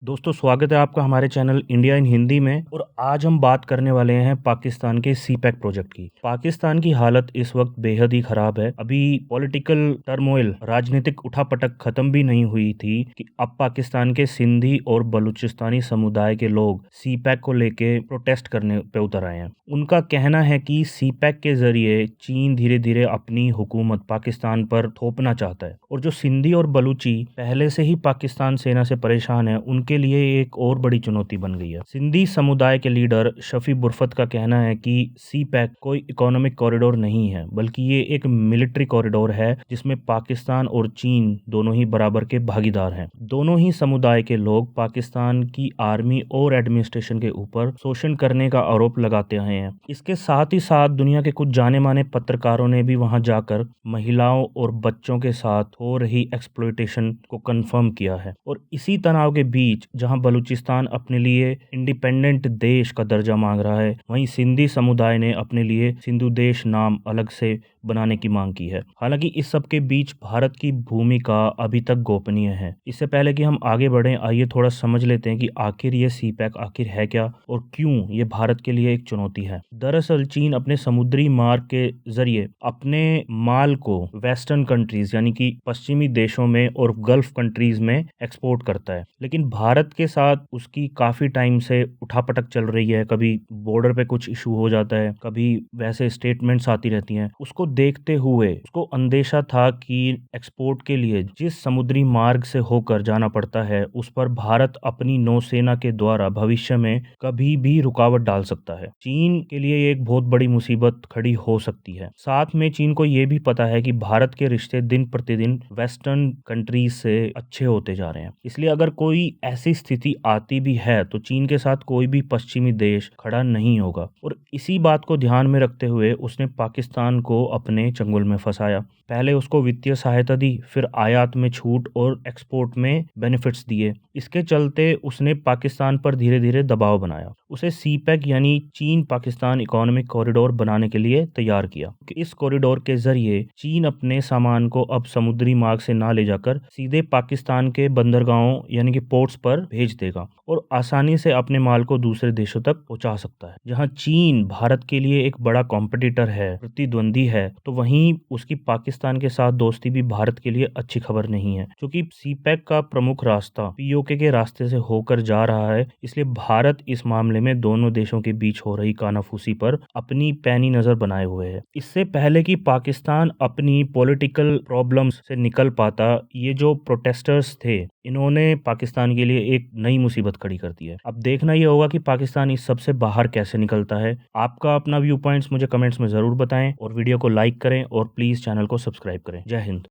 दोस्तों स्वागत है आपका हमारे चैनल इंडिया इन हिंदी में। और आज हम बात करने वाले हैं पाकिस्तान के सी पैक प्रोजेक्ट की। पाकिस्तान की हालत इस वक्त बेहद ही खराब है। अभी पॉलिटिकल टर्मोइल, राजनीतिक उठापटक खत्म भी नहीं हुई थी कि अब पाकिस्तान के सिंधी और बलूचिस्तानी समुदाय के लोग सी पैक को लेके प्रोटेस्ट करने पे उतर आए हैं। उनका कहना है कि सी पैक के जरिए चीन धीरे धीरे अपनी हुकूमत पाकिस्तान पर थोपना चाहता है, और जो सिंधी और बलूची पहले से ही पाकिस्तान सेना से परेशान है उनके लिए एक और बड़ी चुनौती बन गई है। सिंधी समुदाय के लीडर शफी बुरफत का कहना है कि सी पैक कोई इकोनॉमिक कॉरिडोर नहीं है, बल्कि ये एक मिलिट्री कॉरिडोर है जिसमें पाकिस्तान और चीन दोनों ही बराबर के भागीदार हैं। दोनों ही समुदाय के लोग पाकिस्तान की आर्मी और एडमिनिस्ट्रेशन के ऊपर शोषण करने का आरोप लगाते आए हैं। इसके साथ ही साथ दुनिया के कुछ जाने माने पत्रकारों ने भी वहां जाकर महिलाओं और बच्चों के साथ हो रही एक्सप्लॉयटेशन को कंफर्म किया है। और इसी तनाव के बीच जहां बलूचिस्तान अपने लिए इंडिपेंडेंट देश का दर्जा मांग रहा है, वहीं सिंधी समुदाय ने अपने लिए सिंधु देश नाम अलग से बनाने की मांग की है। हालांकि इस सब के बीच भारत की भूमिका अभी तक गोपनीय है। इससे पहले कि हम आगे बढ़ें, आइए थोड़ा समझ लेते हैं कि आखिर ये सी पैक आखिर है क्या और क्यों ये भारत के लिए एक चुनौती है। दरअसल चीन अपने समुद्री मार्ग के जरिए अपने माल को वेस्टर्न कंट्रीज यानी कि पश्चिमी देशों में और गल्फ कंट्रीज में एक्सपोर्ट करता है, लेकिन भारत के साथ उसकी काफी टाइम से उठापटक चल रही है। कभी बॉर्डर पे कुछ इशू हो जाता है, कभी वैसे स्टेटमेंट्स आती रहती हैं। उसको देखते हुए उसको अंदेशा था कि एक्सपोर्ट के लिए जिस समुद्री मार्ग से होकर जाना पड़ता है उस पर भारत अपनी नौसेना के द्वारा भविष्य में कभी भी रुकावट डाल सकता है। चीन के लिए एक बहुत बड़ी मुसीबत खड़ी हो सकती है। साथ में चीन को यह भी पता है कि भारत के रिश्ते दिन प्रतिदिन वेस्टर्न कंट्रीज से अच्छे होते जा रहे हैं, इसलिए अगर कोई ऐसी स्थिति आती भी है तो चीन के साथ कोई भी पश्चिमी देश खड़ा नहीं होगा। और इसी बात को ध्यान में रखते हुए उसने पाकिस्तान को अपने चंगुल में फंसाया। पहले उसको वित्तीय सहायता दी, फिर आयात में छूट और एक्सपोर्ट में बेनिफिट्स दिए। इसके चलते उसने पाकिस्तान पर धीरे धीरे दबाव बनाया। उसे सी पैक यानी चीन पाकिस्तान इकोनॉमिक कॉरिडोर बनाने के लिए तैयार किया। इस कॉरिडोर के जरिए चीन अपने सामान को अब समुद्री मार्ग से ना ले जाकर सीधे पाकिस्तान के बंदरगाहों यानी कि पोर्ट्स पर भेज देगा और आसानी से अपने माल को दूसरे देशों तक पहुंचा सकता है। जहां चीन भारत के लिए एक बड़ा कॉम्पिटिटर है, प्रतिद्वंदी है, तो वहीं उसकी पाकिस्तान के साथ दोस्ती भी भारत के लिए अच्छी खबर नहीं है। क्योंकि सी पैक का प्रमुख रास्ता पीओके के रास्ते से होकर जा रहा है, इसलिए भारत इस मामले में दोनों देशों के बीच हो रही कानाफूसी पर अपनी पैनी नजर बनाए हुए है। इससे पहले कि पाकिस्तान अपनी पॉलिटिकल प्रॉब्लम्स से निकल पाता, ये जो प्रोटेस्टर्स थे इन्होंने पाकिस्तान के लिए एक नई मुसीबत खड़ी कर दी है। अब देखना ये होगा कि पाकिस्तान इस सब से बाहर कैसे निकलता है। आपका अपना व्यू पॉइंट्स मुझे कमेंट्स में जरूर बताएं और वीडियो को लाइक करें और प्लीज चैनल को सब्सक्राइब करें। जय हिंद।